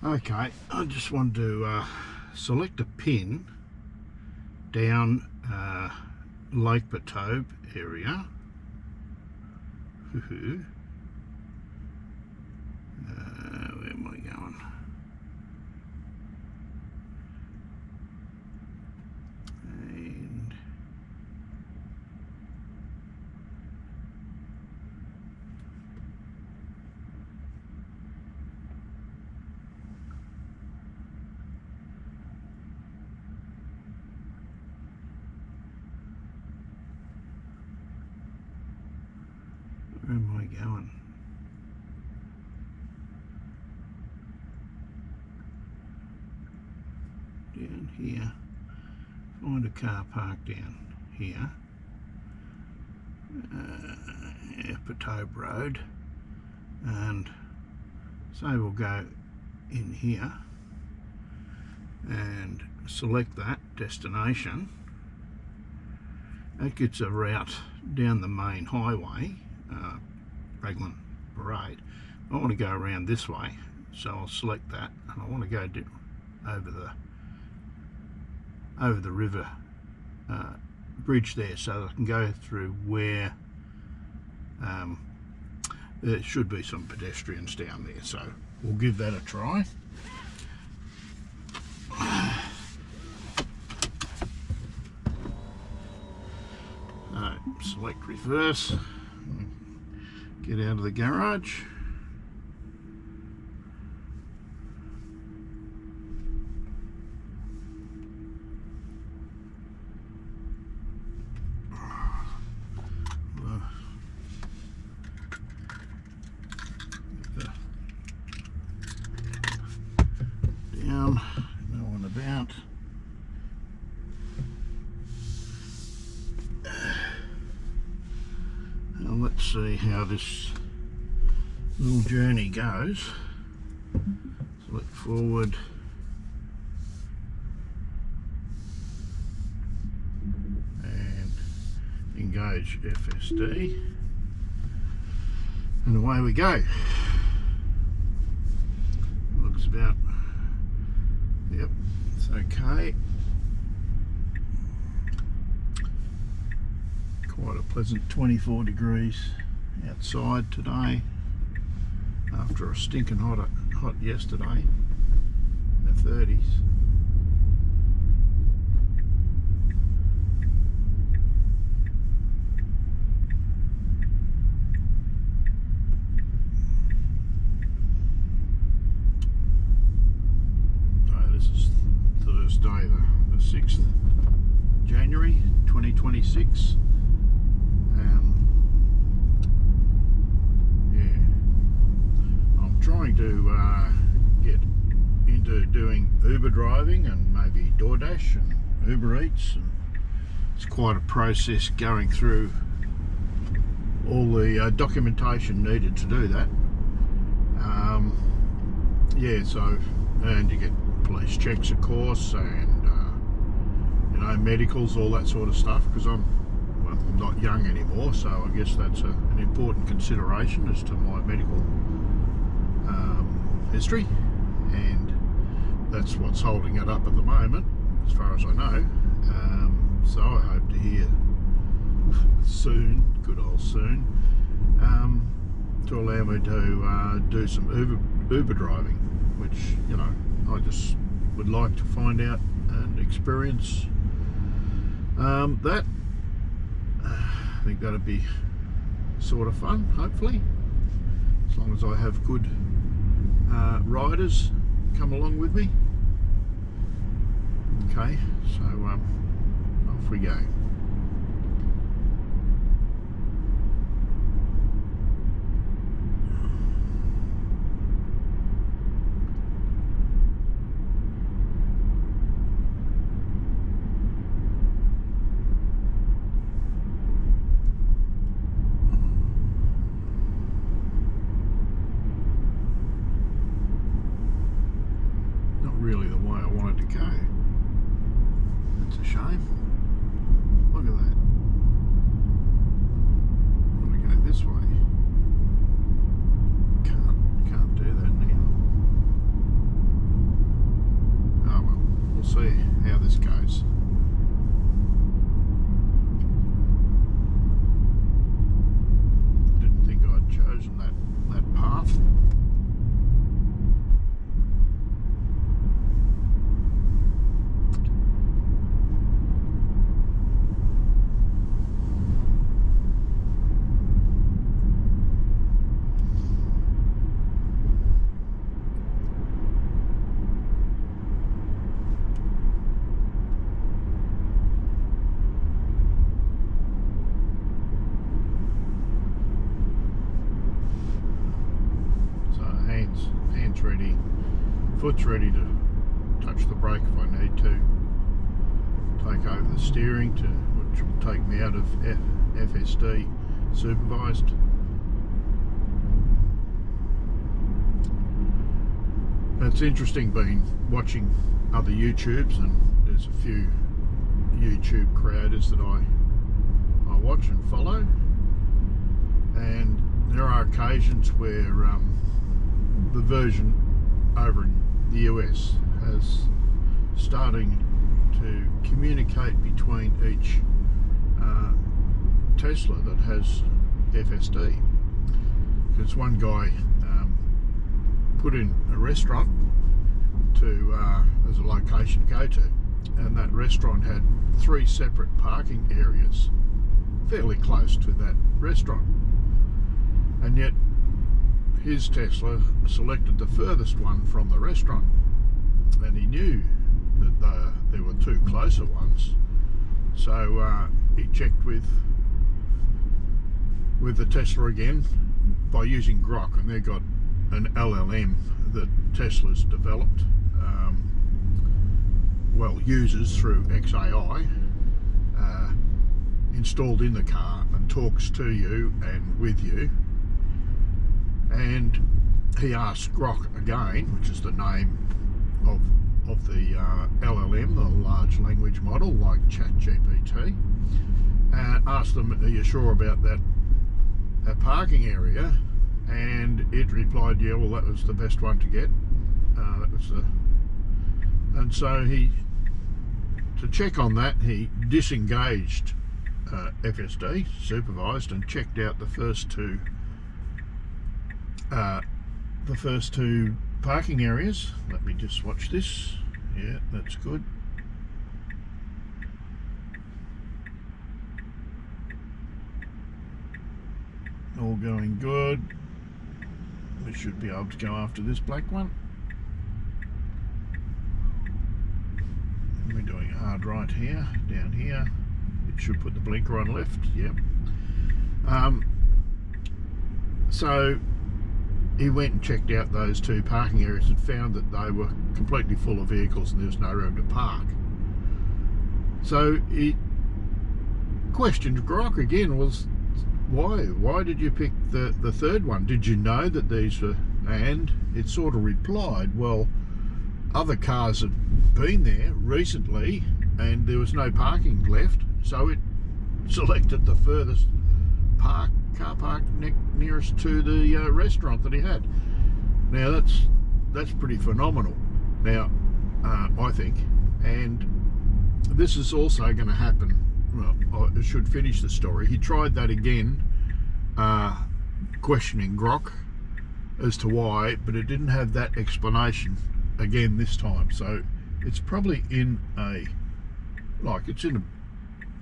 Okay, I just want to select a pin down Lake Pertobe area. Where am I going? And where am I going? Down here. Find a car park down here. Pertobe Road. And so we'll go in here and select that destination. That gets a route down the main highway, Raglan Parade. I want to go around this way, so I'll select that, and I want to go over the river bridge there, so that I can go through where there should be some pedestrians down there. So we'll give that a try. Select reverse, get out of the garage. Down, no one about. Now let's see how this little journey goes. Select forward. And engage FSD. And away we go. Looks about, yep, it's okay. Quite a pleasant 24 degrees outside today after a stinking hot yesterday in the 30s. So this is Thursday the 6th January 2026. Trying to get into doing Uber driving and maybe DoorDash and Uber Eats, and it's quite a process going through all the documentation needed to do that. Yeah, so, and you get police checks of course, and you know, medicals, all that sort of stuff, because I'm not young anymore, so I guess that's an important consideration as to my medical history, and that's what's holding it up at the moment as far as I know. So I hope to hear soon, good old soon, to allow me to do some Uber driving, which, you know, I just would like to find out and experience that. I think that'd be sort of fun, hopefully, as long as I have good riders come along with me. Okay, so off we go. Really the way I wanted to go. That's a shame. Look at that. I want to go this way. Can't do that now. this goes. Didn't think I'd chosen that path. Hands ready, foot's ready to touch the brake if I need to. Take over the steering, which will take me out of FSD supervised. It's interesting being watching other YouTubes, and there's a few YouTube creators that I watch and follow, and there are occasions where the version over in the US has starting to communicate between each Tesla that has FSD. Because one guy put in a restaurant as a location to go to, and that restaurant had 3 separate parking areas fairly close to that restaurant, and yet his Tesla selected the furthest one from the restaurant, and he knew that there were 2 closer ones, so he checked with the Tesla again by using Grok, and they've got an LLM that Tesla's developed, uses through XAI, installed in the car, and talks to you and with you. And he asked Grok again, which is the name of the LLM, the large language model like ChatGPT, asked them, are you sure about that parking area? And it replied, yeah, well, that was the best one to get. And so to check on that, he disengaged FSD, supervised, and checked out the first two parking areas. Let me just watch this. Yeah, that's good. All going good. We should be able to go after this black one. We're doing a hard right here, down here. It should put the blinker on left, yep. So he went and checked out those 2 parking areas and found that they were completely full of vehicles and there was no room to park. So he questioned Grok again, was why did you pick the 3rd one? Did you know that these were? And it sort of replied, well, other cars had been there recently and there was no parking left, so it selected the furthest car park nearest to the restaurant that he had. Now that's pretty phenomenal, now I think, and this is also going to happen. Well, I should finish the story. He tried that again, questioning Grok as to why, but it didn't have that explanation again this time. So it's probably in it's in a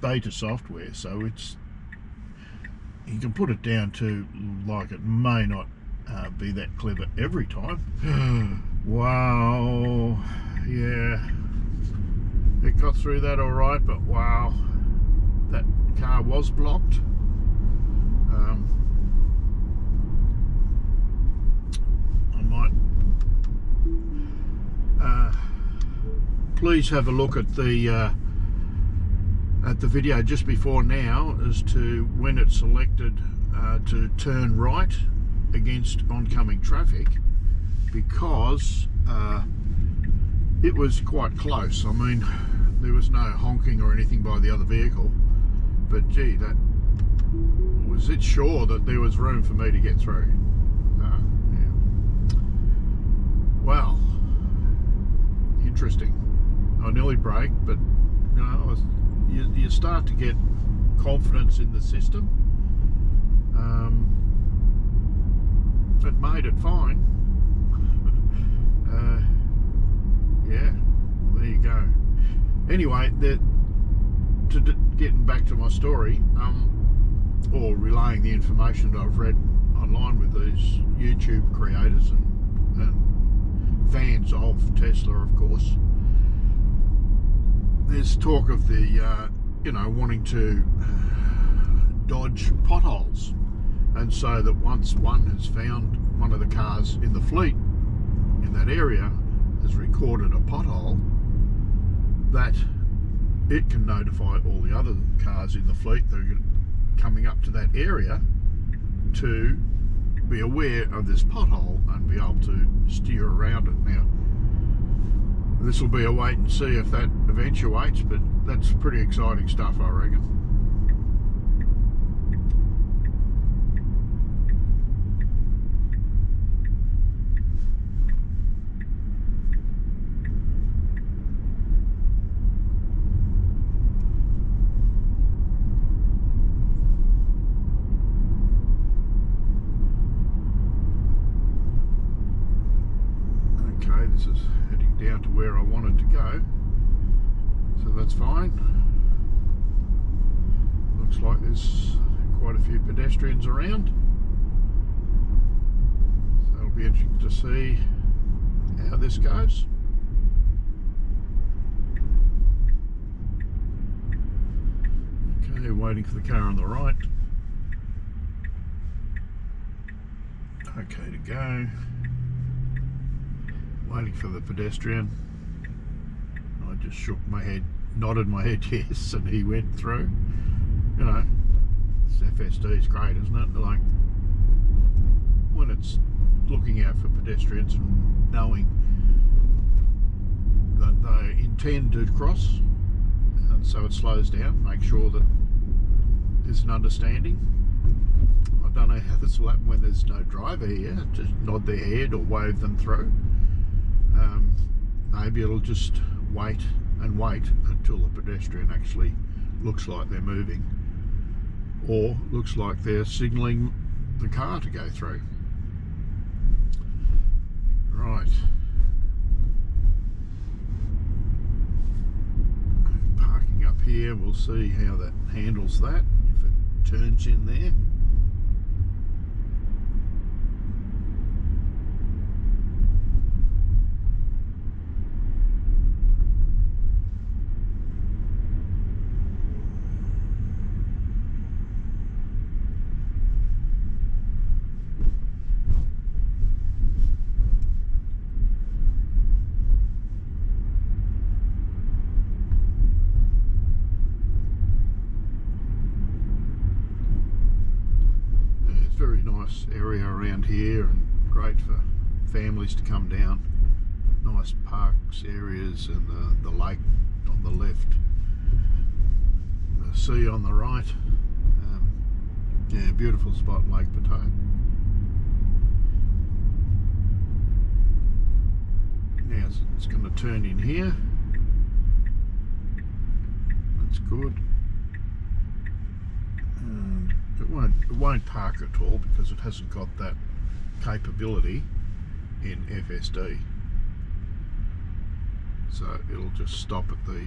beta software, so you can put it down to like it may not be that clever every time. Wow, yeah, it got through that all right, but wow, that car was blocked. I might please have a look at the video just before now as to when it selected to turn right against oncoming traffic, because it was quite close. I mean, there was no honking or anything by the other vehicle, but gee, that was it sure that there was room for me to get through. Yeah. Wow, interesting. I nearly broke brake, but you know, you start to get confidence in the system. It made it fine. Yeah, there you go. Anyway, getting back to my story, or relaying the information that I've read online with these YouTube creators and fans of Tesla, of course. There's talk of the, you know, wanting to dodge potholes, and so that once one has found, one of the cars in the fleet in that area has recorded a pothole, that it can notify all the other cars in the fleet that are coming up to that area to be aware of this pothole and be able to steer around it. Now, this will be a wait and see if that eventuates, but that's pretty exciting stuff, I reckon. This is heading down to where I wanted to go, so that's fine. Looks like there's quite a few pedestrians around, so it'll be interesting to see how this goes. Okay, waiting for the car on the right. Okay to go. Waiting for the pedestrian. I just shook my head, nodded my head yes, and he went through. You know, this FSD is great, isn't it? Like, when it's looking out for pedestrians and knowing that they intend to cross, and so it slows down, make sure that there's an understanding. I don't know how this will happen when there's no driver here, just nod their head or wave them through. Maybe it'll just wait and wait until the pedestrian actually looks like they're moving, or looks like they're signalling the car to go through. Right. Parking up here, we'll see how that handles that, if it turns in there. Very nice area around here, and great for families to come down. Nice parks areas, and the lake on the left, the sea on the right. Yeah, beautiful spot, Lake Pertobe. Now it's going to turn in here. That's good. And it won't park at all because it hasn't got that capability in FSD. So it'll just stop at the